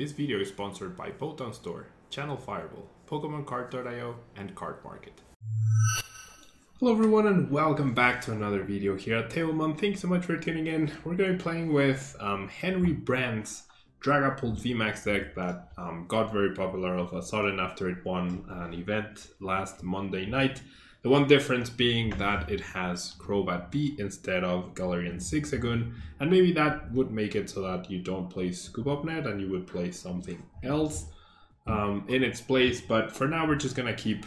This video is sponsored by Botan Store, Channel Fireball, PokemonCard.io, and Card Market. Hello everyone and welcome back to another video here at Tablemon. Thanks so much for tuning in. We're going to be playing with Henry Brandt's DRAGAPULT VMAX deck that got very popular all of a sudden after it won an event last Monday night. The one difference being that it has Crobat B instead of Galarian Zigzagoon, and maybe that would make it so that you don't play Scoop Up Net and you would play something else in its place. But for now we're just gonna keep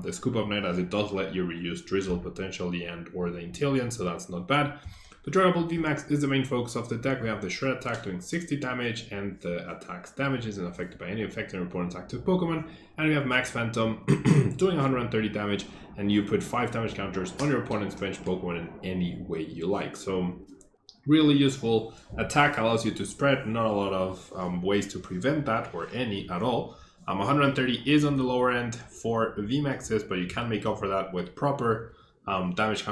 the Scoop Up Net, as it does let you reuse Drizzle potentially and or the Inteleon, so that's not bad. The DRAGAPULT VMAX is the main focus of the deck. We have the Shred attack doing 60 damage, and the attack's damage isn't affected by any effect on your opponent's active Pokemon. And we have Max Phantom doing 130 damage, and you put 5 damage counters on your opponent's bench Pokemon in any way you like. So really useful. Attack allows you to spread, not a lot of ways to prevent that, or any at all. 130 is on the lower end for VMAXs, but you can make up for that with proper damage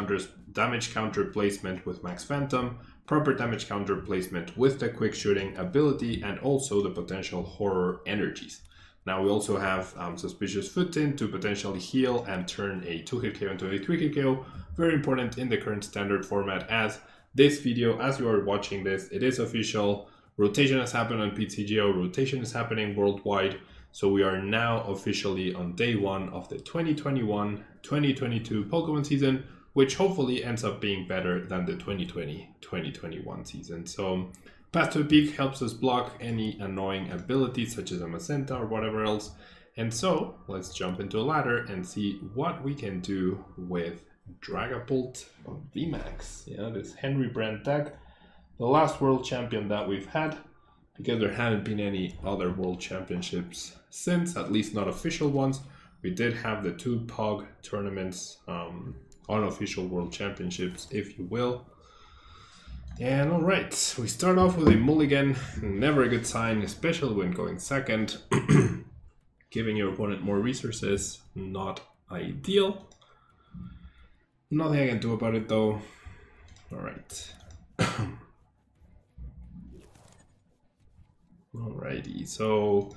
counter placement with Max Phantom, proper damage counter placement with the quick shooting ability, and also the potential horror energies. Now we also have Suspicious Foot-in to potentially heal and turn a 2-hit KO into a 3-hit KO. Very important in the current standard format, as this video, as you are watching this, it is official. Rotation has happened on PTGO, rotation is happening worldwide. So we are now officially on day one of the 2021-2022 Pokemon season, which hopefully ends up being better than the 2020-2021 season. So Path to a Peak helps us block any annoying abilities such as a Macenta or whatever else. And so let's jump into a ladder and see what we can do with DRAGAPULT VMAX. Yeah, this Henry Brandt deck, the last world champion that we've had, because there hadn't been any other world championships since, at least not official ones. We did have the 2 POG tournaments, unofficial world championships, if you will. And alright, we start off with a mulligan, never a good sign, especially when going second. Giving your opponent more resources, not ideal. Nothing I can do about it though. Alright. Alrighty, so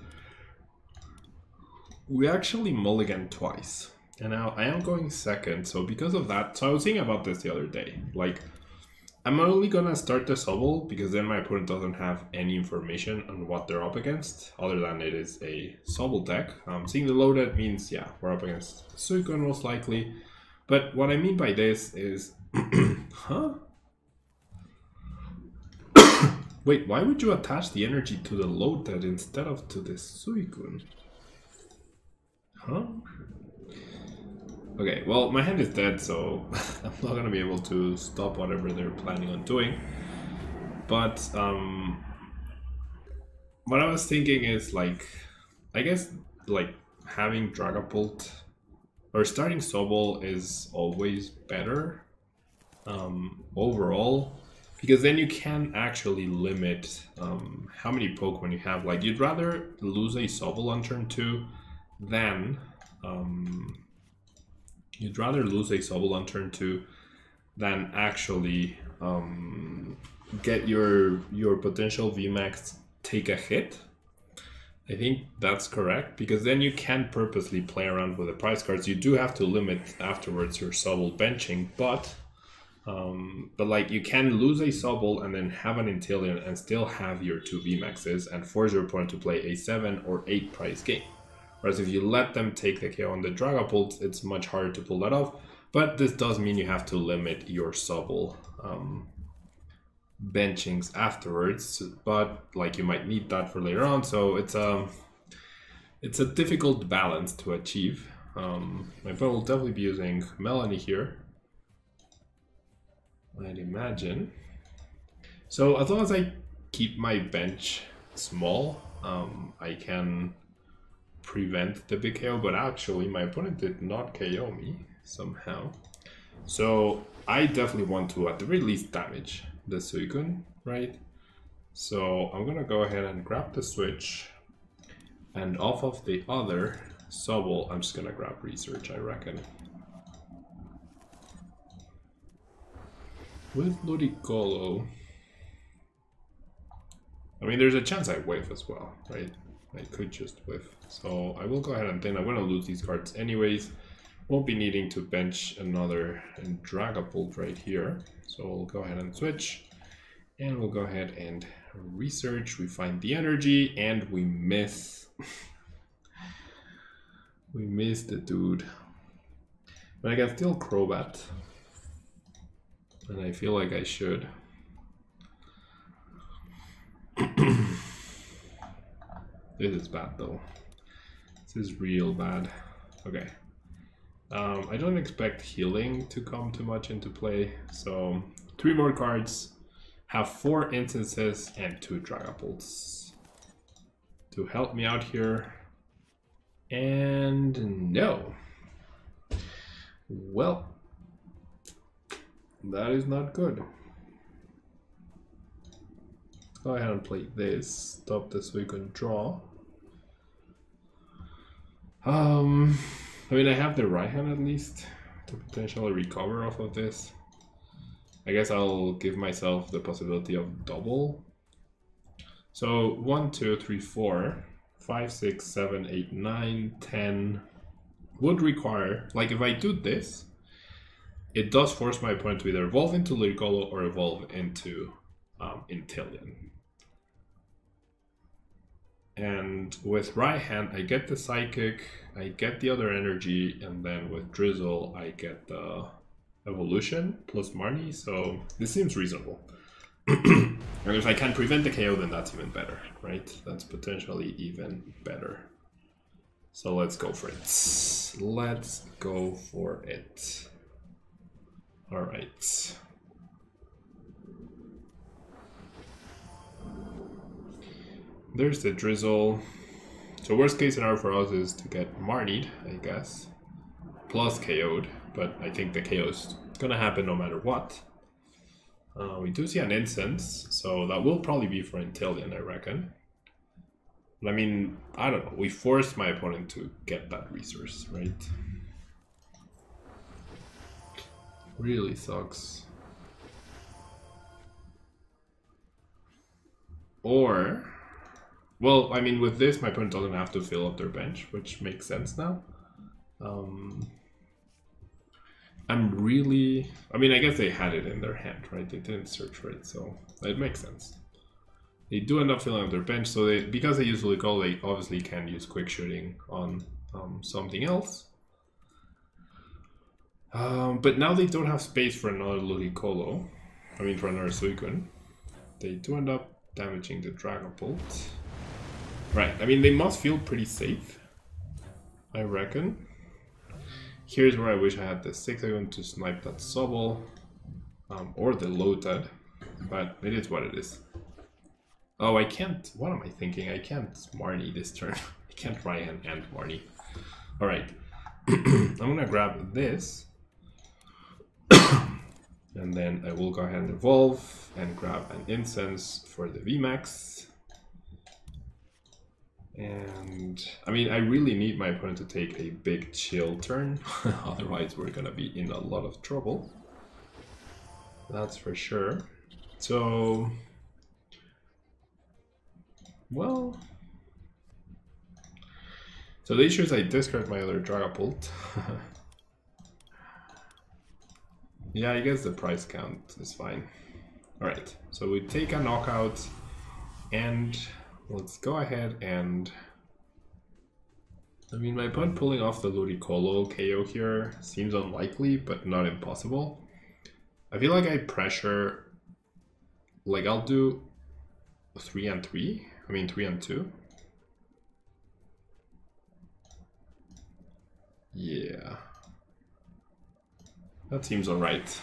we actually mulligan twice, and now I am going second. So because of that, so I was thinking about this the other day, like I'm only gonna start the Sobble because then my opponent doesn't have any information on what they're up against other than it is a Sobble deck. Seeing the loaded means, yeah, we're up against Suicune most likely, but what I mean by this is huh? Wait, why would you attach the energy to the loaded instead of to the Suicune? Huh? Okay, well, my hand is dead, so I'm not gonna be able to stop whatever they're planning on doing. But what I was thinking is, like, I guess like having Dragapult or starting Sobble is always better overall. Because then you can actually limit how many Pokemon you have. Like, you'd rather lose a Sobble on turn 2 than actually get your potential VMAX take a hit. I think that's correct, because then you can purposely play around with the prize cards. You do have to limit afterwards your Sobble benching, but like, you can lose a Sobble and then have an Inteleon and still have your 2 VMAXs and force your opponent to play a 7 or 8 prize game. Whereas if you let them take the KO on the Dragapult, it's much harder to pull that off. But this does mean you have to limit your Sobble benchings afterwards. But like, you might need that for later on, so it's a difficult balance to achieve. My opponent will definitely be using Melanie here, I'd imagine. So as long as I keep my bench small, I can prevent the big KO, but actually my opponent did not KO me somehow. So I definitely want to at the very least damage the Suicune, right? So I'm gonna go ahead and grab the switch, and off of the other Sobble, I'm just gonna grab Research, I reckon. With Ludicolo, I mean, there's a chance I whiff as well, right? I could just whiff. So I will go ahead and then I'm going to lose these cards anyways. Won't be needing to bench another Dragapult right here. So we'll go ahead and switch. And we'll go ahead and research. We find the energy and we miss. We miss the dude. But I can still Crobat. And I feel like I should. This is bad though. This is real bad. Okay. I don't expect healing to come too much into play. So 3 more cards. Have 4 instances and 2 Dragapults to help me out here. And no. Well, that is not good. Let's go ahead and play this. Stop this so we can draw. I mean, I have the right hand at least to potentially recover off of this. I guess I'll give myself the possibility of double. So 1, 2, 3, 4, 5, 6, 7, 8, 9, 10 would require, like if I do this, it does force my opponent to either evolve into Ludicolo or evolve into Inteleon. And with right hand, I get the Psychic, I get the other energy, and then with Drizzle, I get the evolution plus Marnie, so this seems reasonable. And if I can prevent the KO, then that's even better, right? That's potentially even better. So let's go for it. Let's go for it. All right. There's the Drizzle. So worst case scenario for us is to get Marnied, I guess, plus KO'd. But I think the KO is gonna happen no matter what. We do see an instance, so that will probably be for Inteleon, I reckon. But I mean, I don't know. We forced my opponent to get that resource, right? Really sucks. Or, well, I mean, with this, my opponent doesn't have to fill up their bench, which makes sense now. I'm really, I mean, I guess they had it in their hand, right? They didn't search for it, so it makes sense. They do end up filling up their bench, so they, because they use Ludicolo, they obviously can use Quick Shooting on something else. But now they don't have space for another Ludicolo. I mean, for another Suicune. They do end up damaging the Dragapult. Right, I mean, they must feel pretty safe, I reckon. Here's where I wish I had the 6-Igon to snipe that Sobble, or the Lotad, but it is what it is. Oh, I can't, what am I thinking? I can't Marnie this turn. I can't Ryan and Marnie. Alright, I'm gonna grab this, and then I will go ahead and evolve and grab an Incense for the VMAX. And I mean, I really need my opponent to take a big chill turn, otherwise we're gonna be in a lot of trouble. That's for sure. So, well, so the issue is I discard my other Dragapult. Yeah, I guess the price count is fine. Alright, so we take a knockout and let's go ahead and, I mean, my opponent pulling off the Ludicolo KO here seems unlikely, but not impossible. I feel like I pressure, like I'll do 3 and 3, I mean 3 and 2. Yeah. That seems alright.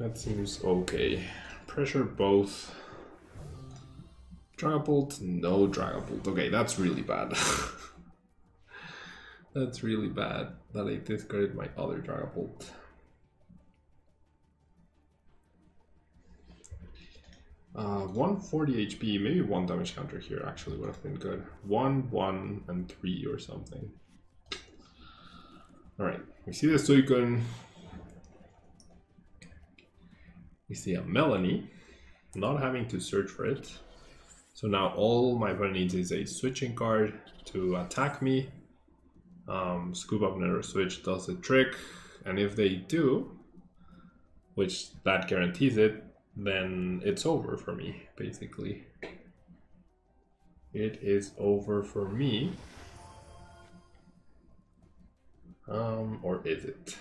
That seems okay. Pressure both. Dragapult, no Dragapult. Okay, that's really bad. That's really bad that I discarded my other Dragapult. Uh, 140 HP, maybe 1 damage counter here actually would have been good. 1, 1, and 3 or something. Alright, we see the Suicune. We see a Melanie. not having to search for it. So now all my opponent needs is a switching card to attack me. Scoop Up Nether Switch does the trick, and if they do, which that guarantees it, then it's over for me, basically. It is over for me. Or is it?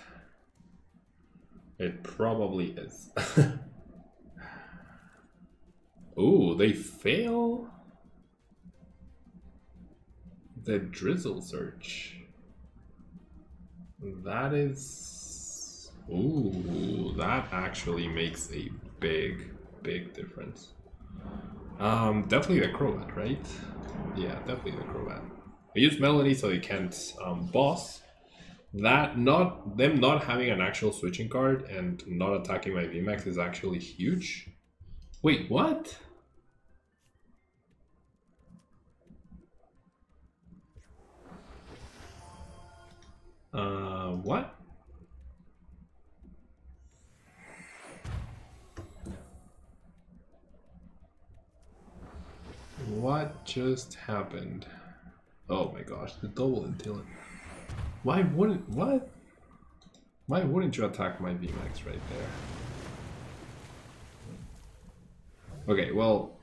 It probably is. Ooh, they fail the Drizzle Search. That is... Ooh, that actually makes a big difference. Definitely the Crobat, right? Yeah, definitely the Crobat. I use Melody so he can't boss. That them not having an actual switching card and not attacking my VMAX is actually huge. Wait, what? What? What just happened? Oh my gosh, the double Intillion. Why wouldn't you attack my VMAX right there? Okay, well,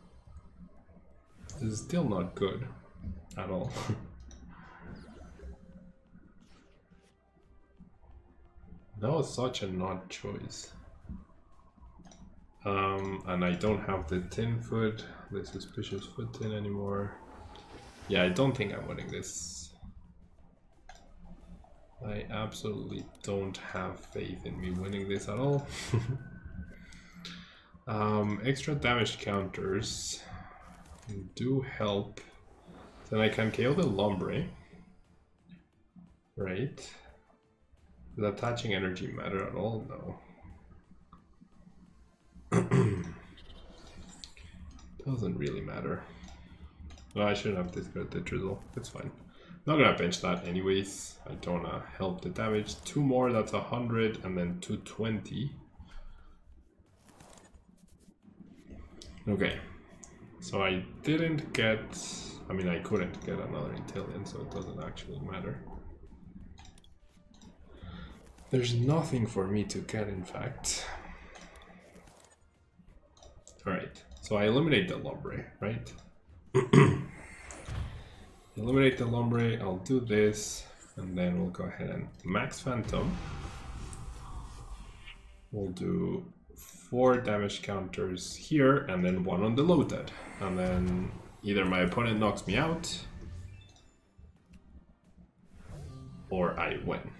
this is still not good at all. That was such an odd choice. And I don't have the tin foot, the suspicious foot tin anymore. Yeah, I don't think I'm winning this. I absolutely don't have faith in me winning this at all. Extra damage counters do help. Then I can KO the Lombre. Right. Does attaching energy matter at all? No. Doesn't really matter. Well, I shouldn't have discarded the Drizzle. It's fine. Not gonna bench that anyways. I don't wanna help the damage. 2 more, that's 100, and then 220. Okay. So I didn't get... I mean, I couldn't get another Intillion, so it doesn't actually matter. There's nothing for me to get, in fact. Alright, so I eliminate the Lombre, right? Eliminate the Lombre, I'll do this, and then we'll go ahead and max Phantom. We'll do 4 damage counters here, and then 1 on the loaded. And then either my opponent knocks me out, or I win.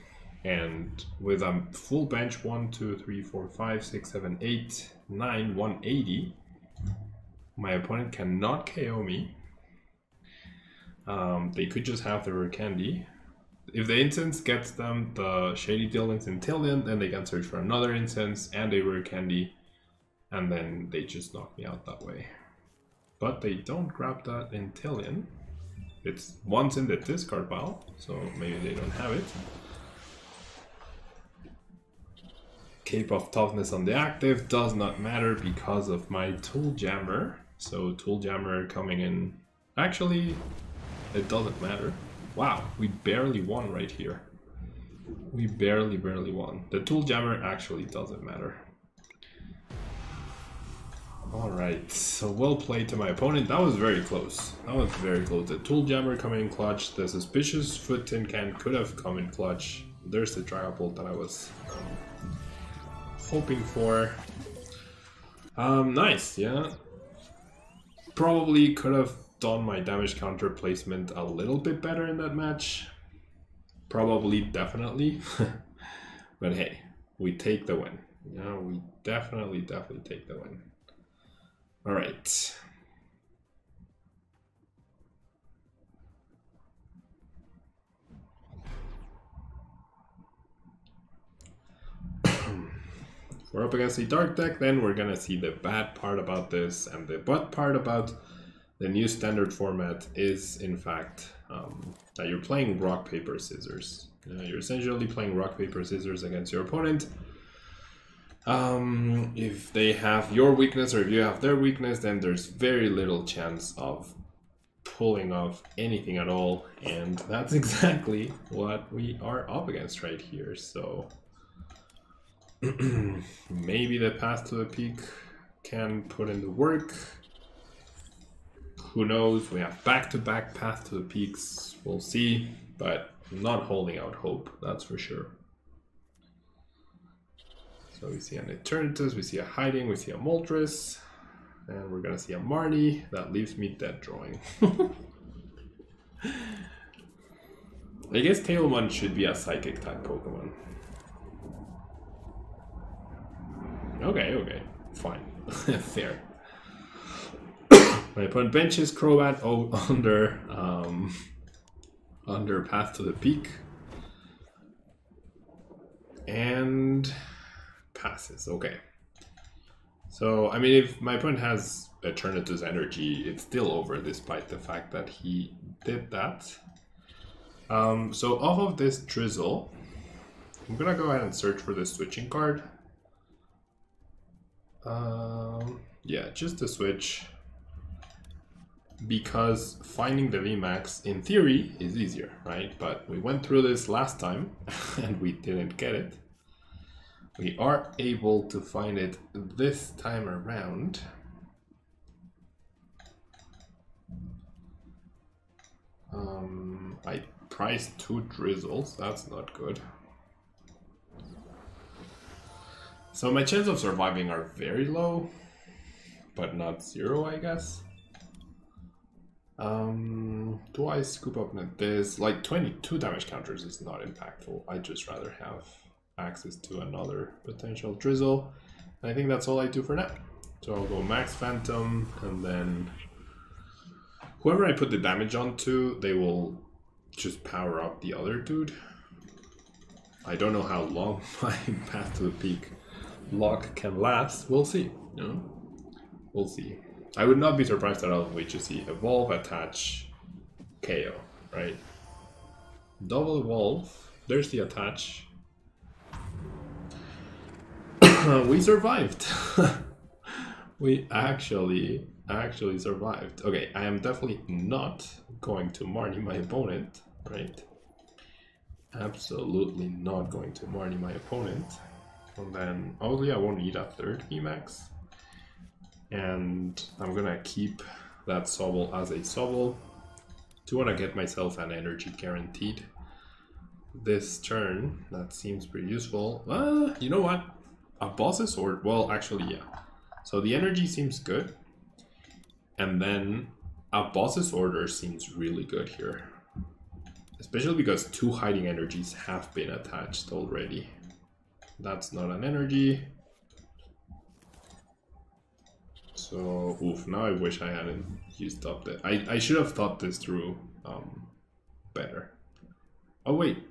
And with a full bench, 1, 2, 3, 4, 5, 6, 7, 8, 9, 180, my opponent cannot KO me. They could just have the rare candy. If the incense gets them the Shady Dealings Intillion, then they can search for another incense and a rare candy, and then they just knock me out that way. But they don't grab that Intillion. It's once in the discard pile, so maybe they don't have it. Cape of Toughness on the active does not matter because of my Tool Jammer. So Tool Jammer coming in, actually it doesn't matter. Wow, we barely won right here. We barely won. The Tool Jammer actually doesn't matter. Alright, so well played to my opponent. That was very close. That was very close. The Tool Jammer coming in clutch. The Suspicious Foot Tin Can could have come in clutch. There's the Dragapult that I was hoping for. Nice, yeah. Probably could have done my damage counter placement a little bit better in that match. Probably, definitely. But hey, we take the win. Yeah, we definitely take the win. All right. We're up against the dark deck, then we're gonna see the bad part about this, and the bad part about the new standard format is, in fact, that you're playing rock, paper, scissors. You're essentially playing rock, paper, scissors against your opponent. If they have your weakness or if you have their weakness, then there's very little chance of pulling off anything at all, and that's exactly what we are up against right here. So maybe the Path to the Peak can put in the work. Who knows? We have back-to-back Path to the Peaks. We'll see, but I'm not holding out hope, that's for sure. So we see an Eternatus, we see a Hiding, we see a Moltres, and we're gonna see a Marnie. That leaves me dead drawing. I guess Tailmon should be a Psychic type Pokemon. Okay, fine. Fair. My opponent benches Crobat under Path to the Peak. And passes, okay. So, I mean, if my opponent has Eternatus Energy, it's still over despite the fact that he did that. So off of this Drizzle, I'm gonna go ahead and search for the switching card. Yeah, just to switch. Because finding the VMAX, in theory, is easier, right? But we went through this last time, and we didn't get it. We are able to find it this time around. I priced 2 Drizzles, that's not good. So my chance of surviving are very low, but not 0, I guess. Do I scoop up this? Like 22 damage counters is not impactful. I'd just rather have access to another potential Drizzle. And I think that's all I do for now. So I'll go Max Phantom, and then whoever I put the damage onto, they will just power up the other dude. I don't know how long my Path to the Peak lock can last. We'll see. You know? We'll see. I would not be surprised at all if we just see Evolve, Attach, KO, right? Double Evolve, there's the Attach. We survived. We actually survived. Okay, I am definitely not going to Marnie my opponent, right? Absolutely not going to Marnie my opponent. And then, obviously I won't need a third VMAX. And I'm gonna keep that Sobble as a Sobble. Do want to get myself an energy guaranteed this turn. That seems pretty useful. You know what? A boss's sword. Well, actually, yeah. So the energy seems good, and then a boss's order seems really good here, especially because 2 hiding energies have been attached already. That's not an energy. So, oof, now I wish I hadn't used up that. I should have thought this through better. Oh, wait.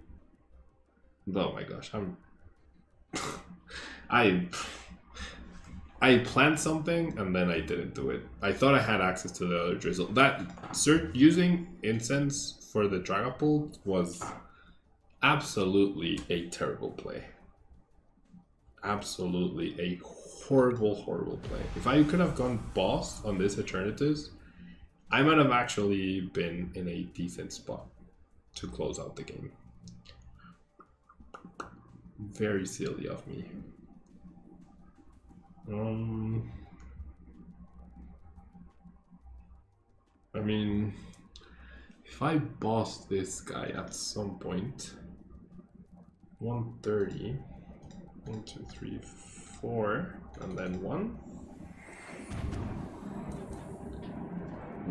Oh my gosh, I planned something and then I didn't do it. I thought I had access to the other Drizzle. That using Incense for the Dragapult was absolutely a terrible play. Absolutely a horrible play. If I could have gone boss on this Eternatus, I might have actually been in a decent spot to close out the game. Very silly of me. I mean, if I boss this guy at some point, 130, 1, 2, 3, 4, and then 1.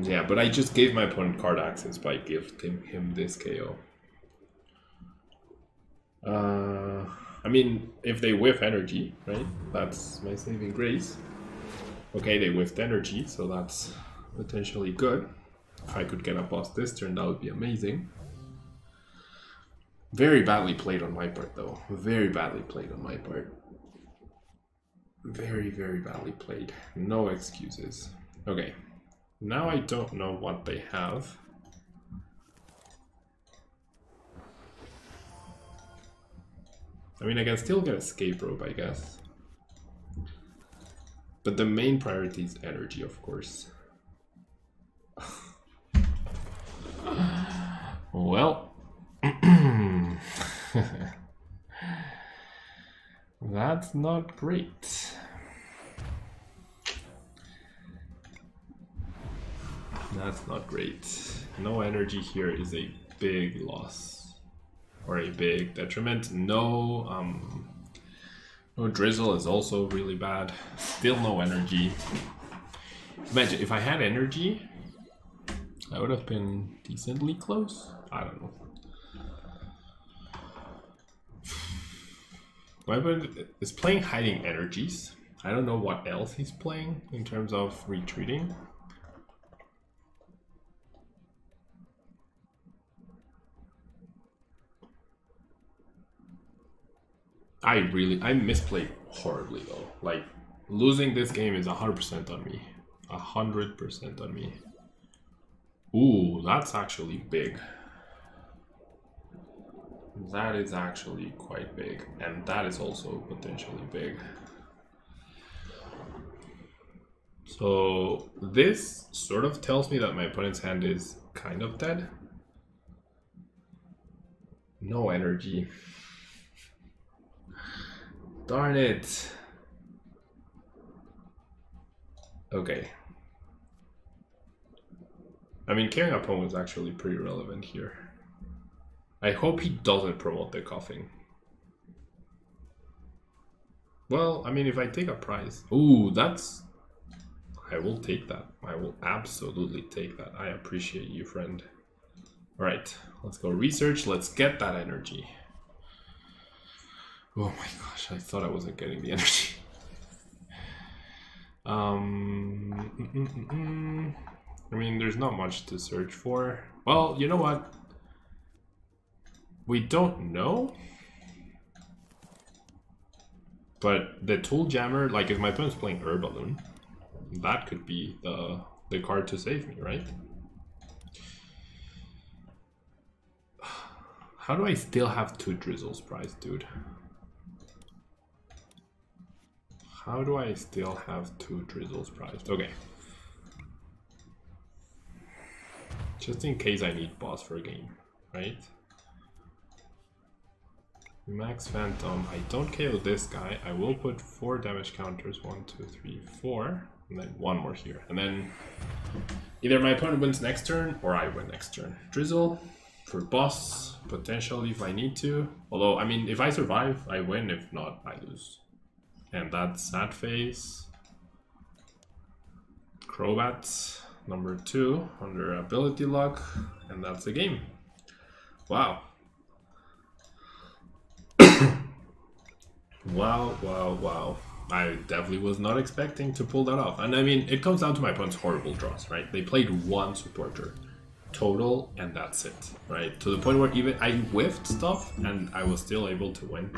Yeah, but I just gave my opponent card access by gifting him this KO. I mean, if they whiff energy, right? That's my saving grace. Okay, they whiffed energy, so that's potentially good. If I could get a boss this turn, that would be amazing. Very badly played on my part, though. Very badly played on my part. Very badly played. No excuses. Okay, now I don't know what they have. I mean, I can still get Escape Rope, I guess. But the main priority is energy, of course. Well, that's not great. That's not great. No energy here is a big loss or a big detriment. No, no drizzle is also really bad. Still no energy. Imagine if I had energy, I would have been decently close. I don't know. My opponent is playing hiding energies. I don't know what else he's playing in terms of retreating. I misplayed horribly though. Like, losing this game is 100% on me. 100% on me. Ooh, that's actually big. That is actually quite big. And that is also potentially big. So this sort of tells me that my opponent's hand is kind of dead. No energy. Darn it. Okay. I mean, carrying a pawn was actually pretty relevant here. I hope he doesn't promote the coughing. Well, I mean, if I take a prize... Ooh, that's... I will take that. I will absolutely take that. I appreciate you, friend. Alright, let's go research. Let's get that energy. Oh my gosh, I thought I wasn't getting the energy. I mean, there's not much to search for. Well, you know what? We don't know. But the Tool Jammer, like if my opponent's playing Balloon, that could be the card to save me, right? How do I still have 2 Drizzles prize, dude? How do I still have 2 Drizzles prized? Okay. Just in case I need boss for a game, right? Max Phantom. I don't KO this guy. I will put 4 damage counters. 1, 2, 3, 4. And then 1 more here. And then either my opponent wins next turn or I win next turn. Drizzle for boss, potentially if I need to. Although, I mean, if I survive, I win. If not, I lose. And that's Sad Face. Crobat, number 2, under ability lock. And that's the game. Wow. Wow. I definitely was not expecting to pull that off. And I mean, it comes down to my opponent's horrible draws, right? They played 1 supporter total, and that's it, right? To the point where even I whiffed stuff, and I was still able to win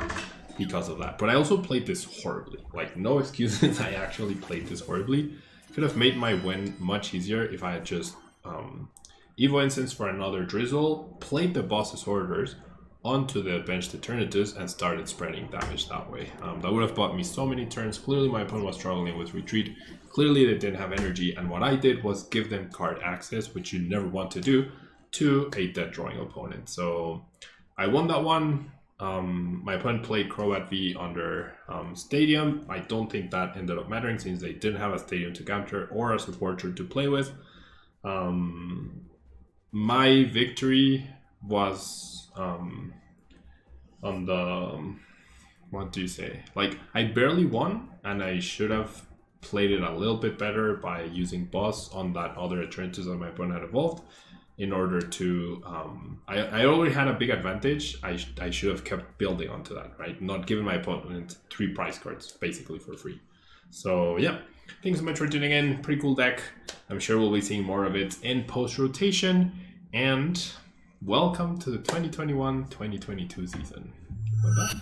because of that. But I also played this horribly. Like, no excuses, I actually played this horribly. Could have made my win much easier if I had just Evo Instance for another Drizzle, played the boss's orders onto the benched Eternatus and started spreading damage that way. That would have bought me so many turns. Clearly my opponent was struggling with retreat. Clearly they didn't have energy, and what I did was give them card access, which you never want to do, to a dead drawing opponent. So I won that one. My opponent played Crobat V under Stadium. I don't think that ended up mattering since they didn't have a Stadium to counter or a supporter to play with. My victory was on the, what do you say, like I barely won, and I should have played it a little bit better by using boss on that other Eternatus that my opponent had evolved in order to I already had a big advantage. I should have kept building onto that, right? Not giving my opponent 3 prize cards basically for free. So yeah, thanks so much for tuning in. Pretty cool deck. I'm sure we'll be seeing more of it in post rotation, and welcome to the 2021-2022 season. Bye-bye.